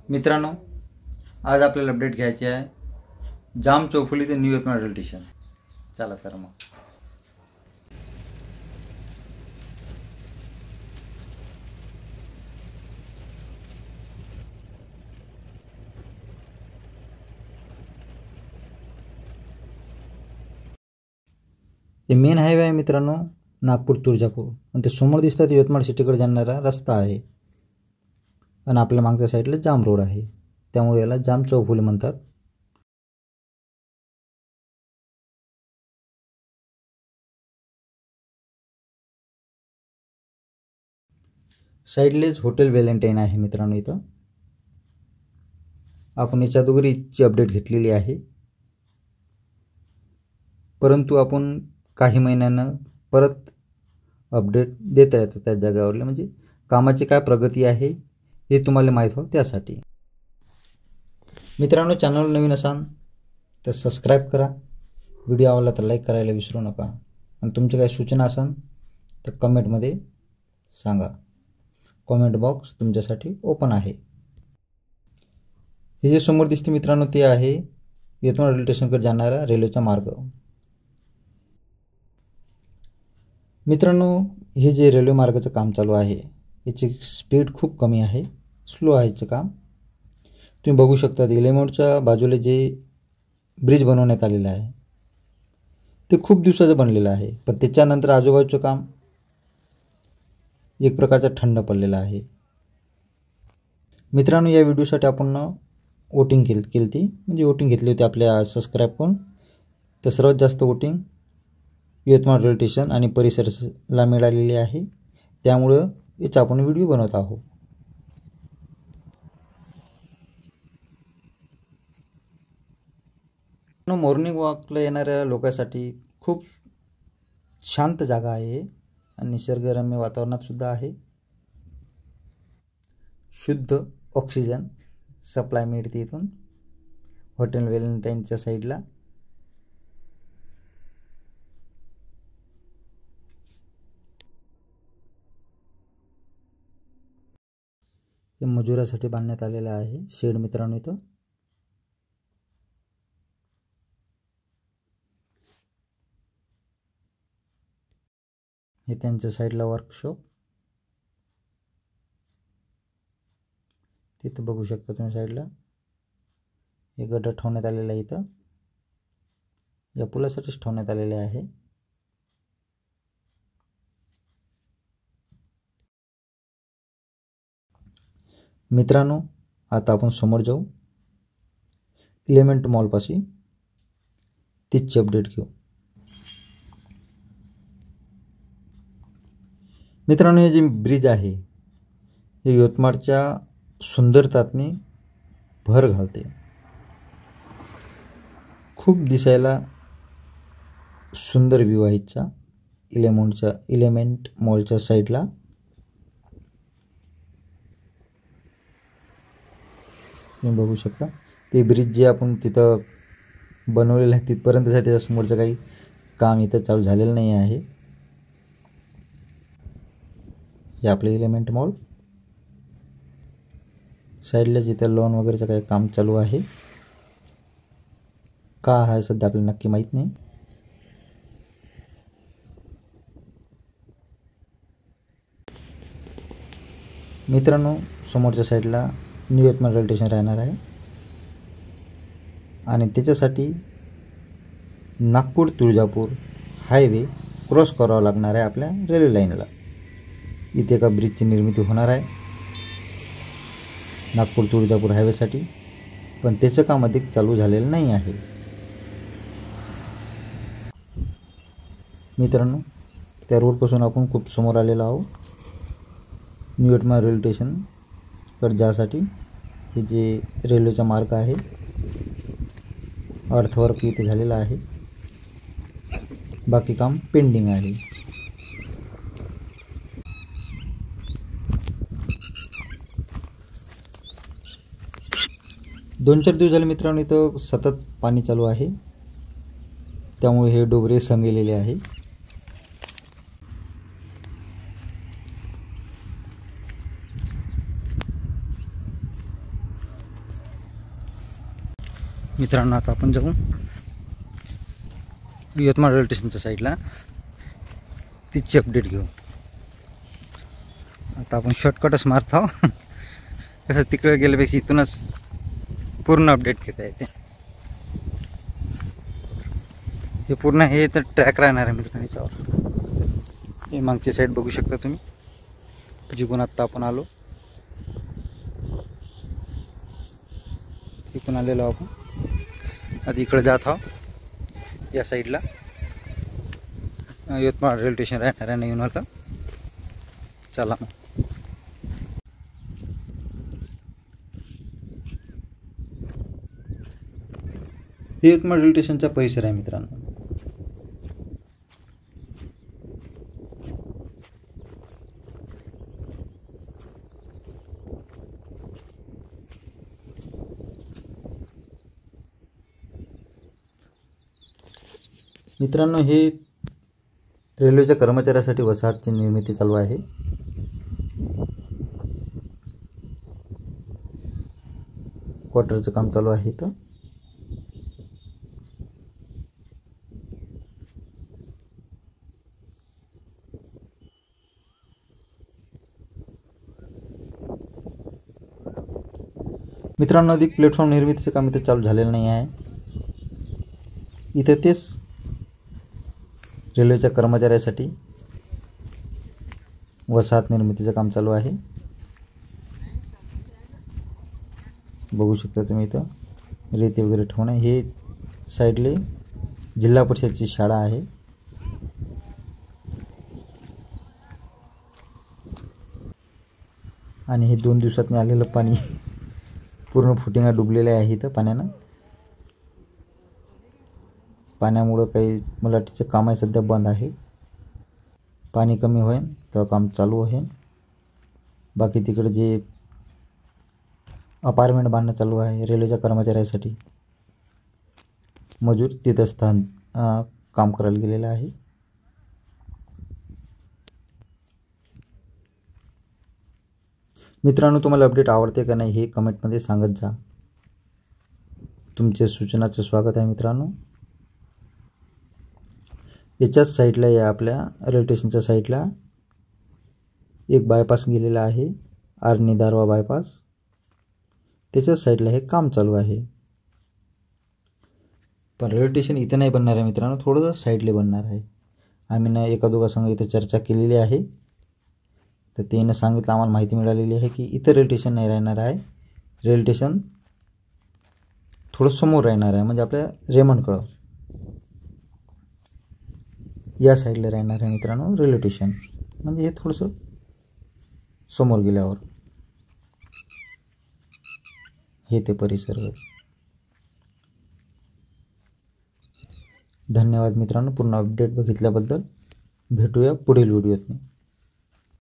मित्रांनो, आज आपल्याला अपडेट घ्यायची आहे जाम चौफुली ते न्यू यवतमाळ रेल्वे स्टेशन. चला तर मग. हे मेन हायवे आहे मित्रांनो, नागपूर तुळजापूर, आणि ते समोर दिसतात यवतमाळ सिटीकडे जाणारा रस्ता आहे. आणि आपल्या मागच्या साईडला जाम रोड आहे, त्यामुळे याला जाम चौफुली म्हणतात. साईडलेच हॉटेल व्हॅलेंटाईन आहे मित्रांनो. इथं आपण याच्या अगोदर इथची अपडेट घेतलेली आहे, परंतु आपण काही महिन्यानं परत अपडेट देत राहतो त्या जागेवरले, म्हणजे कामाची काय प्रगती आहे हे तुम्हाला माहीत व्हावं त्यासाठी. मित्रांनो, चॅनल नवीन असाल तर सबस्क्राईब करा, व्हिडिओ आवडला तर लाईक करायला विसरू नका, आणि तुमच्या काही सूचना असाल तर कमेंटमध्ये सांगा. कमेंट बॉक्स तुमच्यासाठी ओपन आहे. हे जे समोर दिसते मित्रांनो, ते आहे यवतमाळ रेल्वे स्टेशनकडे जाणारा रेल्वेचा मार्ग. मित्रांनो, हे जे रेल्वे मार्गाचं काम चालू आहे याची स्पीड खूप कमी आहे, स्लो आहे याचं काम. तुम्ही बघू शकता एलिमेंटच्या बाजूला जे ब्रिज बनवण्यात आलेलं आहे ते खूप दिवसाचं बनलेलं आहे, पण त्याच्यानंतर आजूबाजूचं काम एक प्रकारचं थंड पडलेलं आहे. मित्रांनो, या व्हिडिओसाठी आपण वोटिंग केली म्हणजे वोटिंग घेतली होती आपल्या सबस्क्राईब करून. तर सर्वात जास्त वोटिंग यवतमाळ रेल्वे स्टेशन आणि परिसराला मिळालेली आहे, त्यामुळं याचा आपण व्हिडिओ बनवत आहोत. मॉर्निंग वॉकला येणाऱ्या लोकांसाठी खूप शांत जागा आहे आणि निसर्गरम्य वातावरणातसुद्धा आहे. शुद्ध ऑक्सिजन सप्लाय मिळते इथून हॉटेल व्हॅलेंटाईनच्या साईडला. हे मजुरासाठी बांधण्यात आलेलं आहे शेड मित्रांनो. इथं हे त्यांच्या साईडला वर्कशॉप, तिथं बघू शकता तुम्ही साईडला हे गड्डा ठेवण्यात आलेला आहे. इथं या पुलासाठीच ठेवण्यात आलेले आहे. मित्रांनो, आता आपण समोर जाऊ एलिमेंट मॉलपाशी, तिथची अपडेट घेऊ. मित्रांनो, हे जे ब्रिज आहे हे यवतमाळच्या सुंदरतातनी भर घालते. खूप दिसायला सुंदर व्ह्यू आहे इथचा एलिमेंट मॉलच्या साईडला. तुम्ही बघू शकता ते ब्रिज जे आपण तिथं बनवलेलं आहे तिथपर्यंतच आहे, त्याच्यासमोरचं काही काम इथं चालू झालेलं नाही आहे. हे आपले एलिमेंट मॉल साईडलाच इथं लॉन वगैरेचं काही काम चालू आहे. का आहे सध्या आपल्याला नक्की माहीत नाही. मित्रांनो, समोरच्या साईडला न्यू यवतमाळ रेल्वे स्टेशन राहणार आहे, आणि त्याच्यासाठी नागपूर तुळजापूर हायवे क्रॉस करावा लागणार आहे आपल्या रेल्वे लाईनला. इथे एका ब्रिजची निर्मिती होणार आहे नागपूर तुळजापूर हायवेसाठी, पण त्याचं काम अधिक चालू झालेलं नाही आहे. मित्रांनो, त्या रोडपासून आपण खूप समोर आलेलो आहोत न्यू यवतमाळ रेल्वे स्टेशनकडे जासाठी. हे जे रेल्वेचा मार्ग आहे अर्थवर्क इथे झालेला आहे, बाकी काम पेंडिंग आहे. दोन चार दिवस झाले मित्रांनो इथं सतत पाणी चालू आहे, त्यामुळे हे डोंगरे संगलेले आहे. मित्रांनो आता आपण जाऊ यवतमाळ रेल्वे स्टेशनच्या साईडला, तिची अपडेट घेऊ. आता आपण शॉर्टकटच मारत आहोत कसं तिकडे गेल्यापेक्षा इथूनच पूर्ण अपडेट घेता येते. हे पूर्ण हे तर ट्रॅक राहणार आहे मित्रांनो याच्यावर. हे मागची साईड बघू शकता तुम्ही, जिकडून आत्ता आपण आलो, इकडून आलेलो आपण. आता इकडे जात आहोत या साईडला. यवतमाळ रेल्वे स्टेशन राहणार आहे नवीन वाला. चला मग. हे यवतमाळ रेल्वे स्टेशनचा परिसर आहे मित्रांनो. मित्रांनो हे रेल्वेच्या कर्मचाऱ्यासाठी वसाहतची निर्मिती चालू आहे. क्वार्टरचं काम चालू आहे इथं. मित्रांनो अधिक प्लॅटफॉर्म निर्मितीचे काम इथे चालू झालेलं नाही आहे. इथे तेच रेल्वेच्या कर्मचाऱ्यासाठी वसाहत निर्मितीचं काम चालू आहे. बघू शकता तुम्ही इथं रेती वगैरे ठेवणं. हे साईडले जिल्हा परिषदची शाळा आहे. आणि हे 2 दिवसांनी आलेलं पाणी पूर्ण फुटिंगा डुबलेले आहे इथं पाण्यानं. पाण्यामुळं काही मलाटीचं काम आहे सध्या बंद आहे. पाणी कमी होईल तेव्हा काम चालू होईल. बाकी तिकडे जे अपार्टमेंट बांधणं चालू आहे रेल्वेच्या कर्मचाऱ्यासाठी, मजूर तिथं काम करायला गेलेलं आहे. मित्रांनो तुम्हाला अपडेट आवडते का नाही हे कमेंटमध्ये सांगत जा. तुमच्या सूचनाचं स्वागत आहे मित्रांनो. याच्याच साईडला या आपल्या रेल्वे स्टेशनच्या साईडला एक बायपास गेलेला आहे, आर्णी दारवा बायपास. त्याच्याच साईडला हे काम चालू आहे. पण रेल्वे स्टेशन इथे नाही बनणार आहे मित्रांनो, थोडंसं साईडला बनणार आहे. आम्ही ना एका दोघा संघ इथे चर्चा केलेली आहे. तर त्यानं सांगितलं, आम्हाला माहिती मिळालेली आहे की इथं रेल्वे स्टेशन नाही राहणार आहे. रेल्वे स्टेशन थोडं समोर राहणार आहे, म्हणजे आपल्या रेमंडकडं या साईडला राहणार आहे मित्रांनो रेल्वे स्टेशन. म्हणजे हे थोडंसं समोर गेल्यावर हे ते परिसर. धन्यवाद मित्रांनो पूर्ण अपडेट बघितल्याबद्दल. भेटूया पुढील व्हिडिओत.